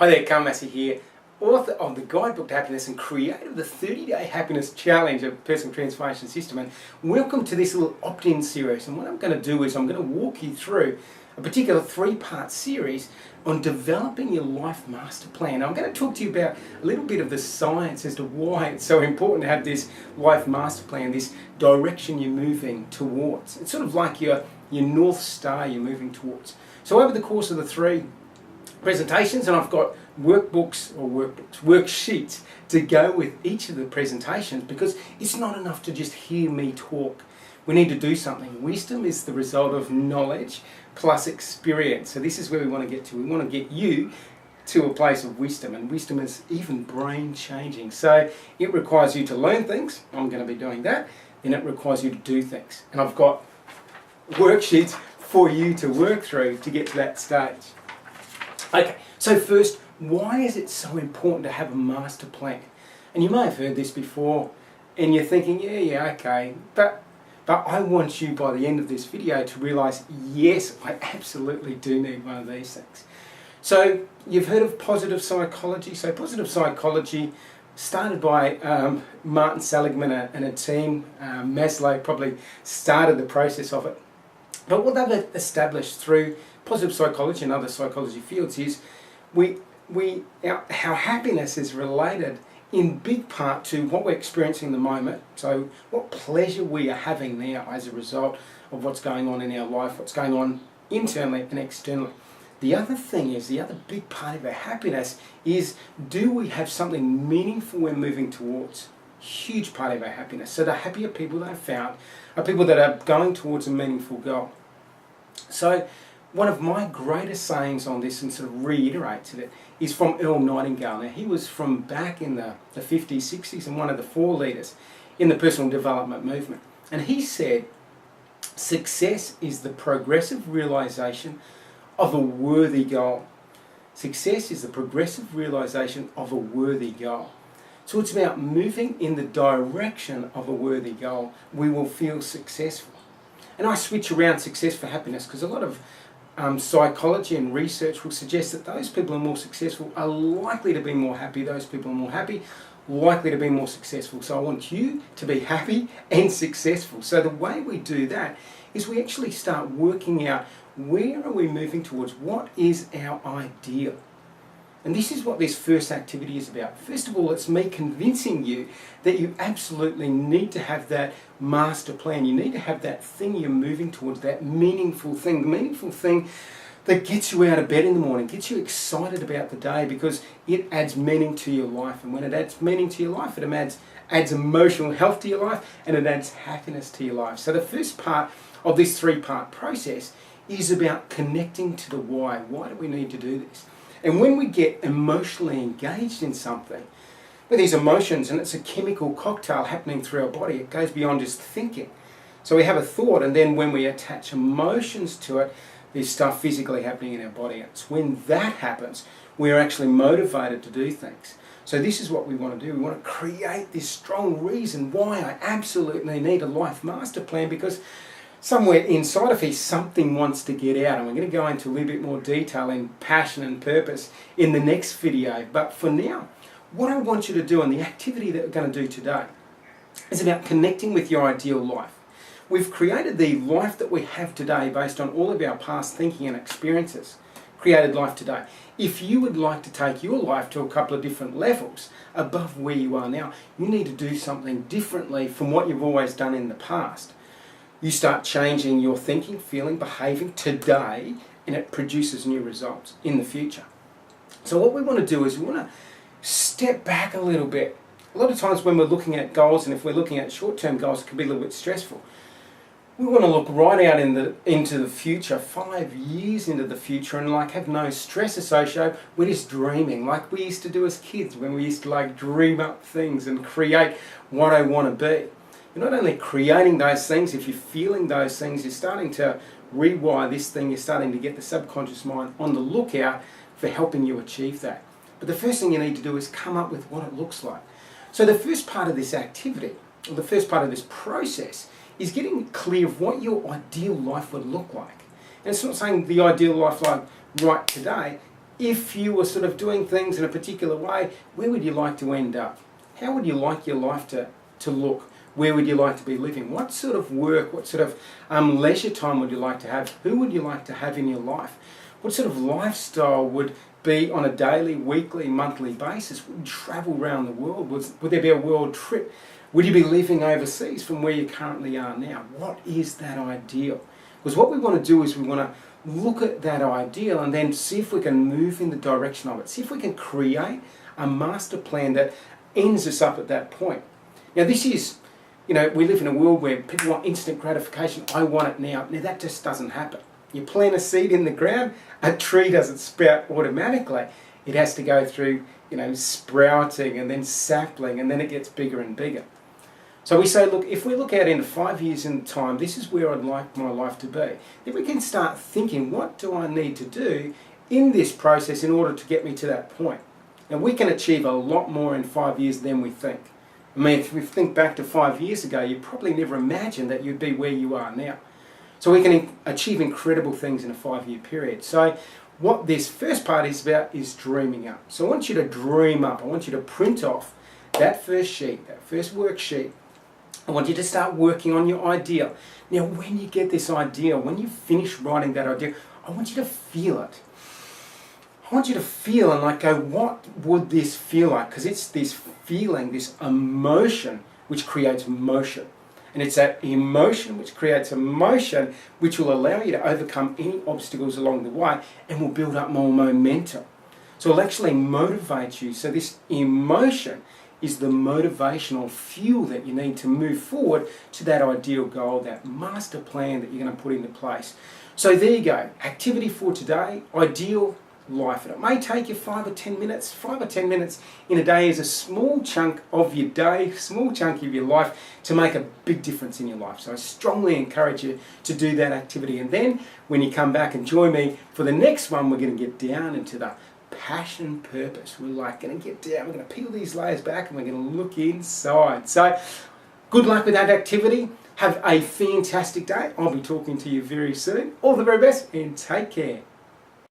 Hi there, Massy here, author of the Guidebook to Happiness and creator of the 30-day Happiness Challenge of Personal Transformation System. And welcome to this little opt-in series. And what I'm going to do is I'm going to walk you through a particular 3-part series on developing your life master plan. I'm going to talk to you about a little bit of the science as to why it's so important to have this life master plan, this direction you're moving towards. It's sort of like your North Star you're moving towards. So over the course of the 3 presentations, and I've got worksheets to go with each of the presentations, because it's not enough to just hear me talk. We need to do something. Wisdom is the result of knowledge plus experience. So this is where we want to get to. We want to get you to a place of wisdom, and wisdom is even brain changing. So it requires you to learn things. I'm going to be doing that. Then it requires you to do things. And I've got worksheets for you to work through to get to that stage. Okay, so first, why is it so important to have a master plan? And you may have heard this before, and you're thinking, yeah, okay, but I want you by the end of this video to realise, yes, I absolutely do need one of these things. So you've heard of positive psychology. So positive psychology started by Martin Seligman and a team. Maslow probably started the process of it. But what they've established through positive psychology and other psychology fields is how happiness is related in big part to what we're experiencing in the moment. So what pleasure we are having now as a result of what's going on in our life, what's going on internally and externally. The other thing is, the other big part of our happiness is, do we have something meaningful we're moving towards? Huge part of our happiness. So the happier people that I've found are people that are going towards a meaningful goal. So one of my greatest sayings on this, and sort of reiterates it, is from Earl Nightingale. Now, he was from back in the 50s, 60s, and one of the 4 leaders in the personal development movement. And he said, success is the progressive realisation of a worthy goal. Success is the progressive realisation of a worthy goal. So it's about moving in the direction of a worthy goal. We will feel successful. And I switch around success for happiness, because a lot of psychology and research will suggest that those people who are more successful are likely to be more happy. Those people who are more happy, likely to be more successful. So I want you to be happy and successful. So the way we do that is we actually start working out, where are we moving towards? What is our ideal? And this is what this first activity is about. First of all, it's me convincing you that you absolutely need to have that master plan. You need to have that thing you're moving towards, that meaningful thing. The meaningful thing that gets you out of bed in the morning, gets you excited about the day, because it adds meaning to your life. And when it adds meaning to your life, it adds emotional health to your life, and it adds happiness to your life. So the first part of this 3-part process is about connecting to the why. Why do we need to do this? And when we get emotionally engaged in something, with these emotions, and it's a chemical cocktail happening through our body, it goes beyond just thinking. So we have a thought, and then when we attach emotions to it, there's stuff physically happening in our body. It's when that happens, we're actually motivated to do things. So this is what we want to do. We want to create this strong reason why I absolutely need a life master plan, because somewhere inside of me, something wants to get out. And we're going to go into a little bit more detail in passion and purpose in the next video. But for now, what I want you to do, and the activity that we're going to do today, is about connecting with your ideal life. We've created the life that we have today based on all of our past thinking and experiences. Created life today. If you would like to take your life to a couple of different levels above where you are now, you need to do something differently from what you've always done in the past. You start changing your thinking, feeling, behaving today, and it produces new results in the future. So what we want to do is we want to step back a little bit. A lot of times when we're looking at goals, and if we're looking at short-term goals, it can be a little bit stressful. We want to look right out into the future, 5 years into the future, and have no stress associated. We're just dreaming, like we used to do as kids, when we used to dream up things and create what I want to be. You're not only creating those things, if you're feeling those things, you're starting to rewire this thing, you're starting to get the subconscious mind on the lookout for helping you achieve that. But the first thing you need to do is come up with what it looks like. So the first part of this activity, or the first part of this process, is getting clear of what your ideal life would look like. And it's not saying the ideal life like right today, if you were sort of doing things in a particular way, where would you like to end up? How would you like your life to look? Where would you like to be living? What sort of work, what sort of leisure time would you like to have? Who would you like to have in your life? What sort of lifestyle would be on a daily, weekly, monthly basis? Would you travel around the world? Would there be a world trip? Would you be living overseas from where you currently are now? What is that ideal? Because what we want to do is we want to look at that ideal and then see if we can move in the direction of it. See if we can create a master plan that ends us up at that point. Now this is, we live in a world where people want instant gratification. I want it now. Now that just doesn't happen. You plant a seed in the ground, a tree doesn't sprout automatically. It has to go through, sprouting and then sapling, and then it gets bigger and bigger. So we say, look, if we look out into 5 years in time, this is where I'd like my life to be. Then we can start thinking, what do I need to do in this process in order to get me to that point? Now we can achieve a lot more in 5 years than we think. I mean, if we think back to 5 years ago, you probably never imagined that you'd be where you are now. So we can achieve incredible things in a 5-year period. So what this first part is about is dreaming up. So I want you to dream up. I want you to print off that first sheet, that first worksheet. I want you to start working on your ideal. Now, when you get this ideal, when you finish writing that ideal, I want you to feel it. I want you to feel and go, what would this feel like? Because it's this feeling, this emotion, which creates motion. And it's that emotion which creates emotion which will allow you to overcome any obstacles along the way and will build up more momentum. So it'll actually motivate you. So this emotion is the motivational fuel that you need to move forward to that ideal goal, that master plan that you're going to put into place. So there you go. Activity for today, ideal life. And it may take you 5 or 10 minutes. 5 or 10 minutes in a day is a small chunk of your day, small chunk of your life to make a big difference in your life. So I strongly encourage you to do that activity. And then when you come back and join me for the next one, we're going to get down into the passion purpose. We're going to get down, we're going to peel these layers back and we're going to look inside. So good luck with that activity. Have a fantastic day. I'll be talking to you very soon. All the very best and take care.